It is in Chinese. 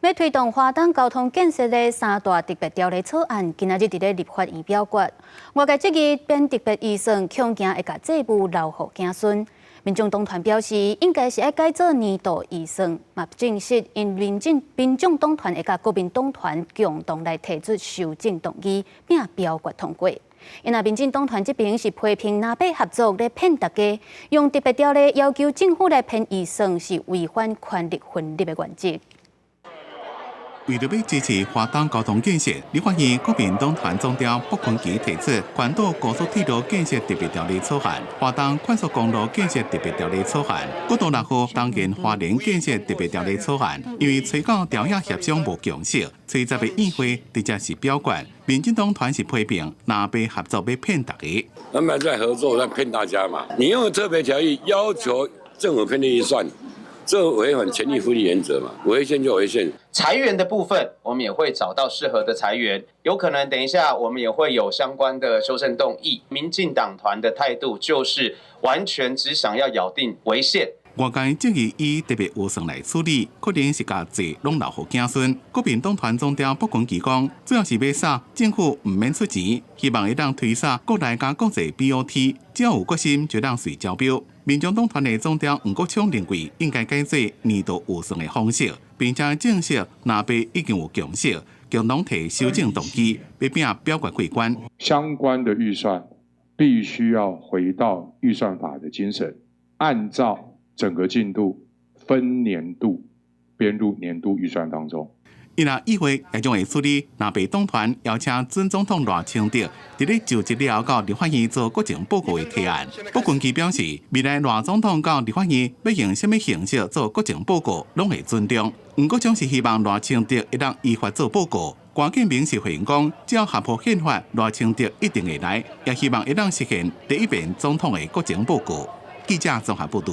要推动花东交通建设的三大特别条例草案，今仔日伫咧立法院表决。外界质疑编特别预算，恐惊会甲债务留予子孙。民众党团表示，应该是要改做年度预算，嘛证实因民众党团会甲国民党团共同来提出修正动议，并表决通过。因民进党团这边是批评南北合作咧骗大家，用特别条例要求政府来编预算是违反权力分立的原则。为了要支持花东交通建设，立法院国民党团总召卜坤基提出关岛高速铁路建设特别条例草案、花东快速公路建设特别条例草案、国道6号东建花莲建设特别条例草案。因为催稿调研协商无共识，初10的议会直接是表决。民进党团是批评南北合作要骗大家。他们在合作，在骗大家嘛？你用特别条例要求政府编列预算。这违反权力分立原则嘛？违宪就违宪。裁员的部分，我们也会找到适合的裁员，有可能等一下我们也会有相关的修正动议。民进党团的态度就是完全只想要咬定违宪。外界质疑以特别预算来处理，可能是把债拢留予子孙。国民党团总召卜坤基讲，主要是要杀政府唔免出钱，希望会当推杀国内加国际 BOT， 只要有决心就当随招标。民众党团的总召黄国昌认为，应该改做年度预算的方式，并且证实南北已经有共识，共同提修正动议，要并表决过关。相关的预算必须要回到预算法的精神，按照整个进度分年度编入年度预算当中。伊拉议会也将会处理南北党团邀请准总统赖清德伫咧就职了到立法院做国情报告的提案。卜坤基表示，未来赖总统到立法院要用什么形式做国情报告，拢会尊重。不过，将是希望赖清德会当依法做报告。关键明示回应讲，只要合乎宪法，赖清德一定会来，也希望会当实现第一遍总统的国情报告。记者综合报道。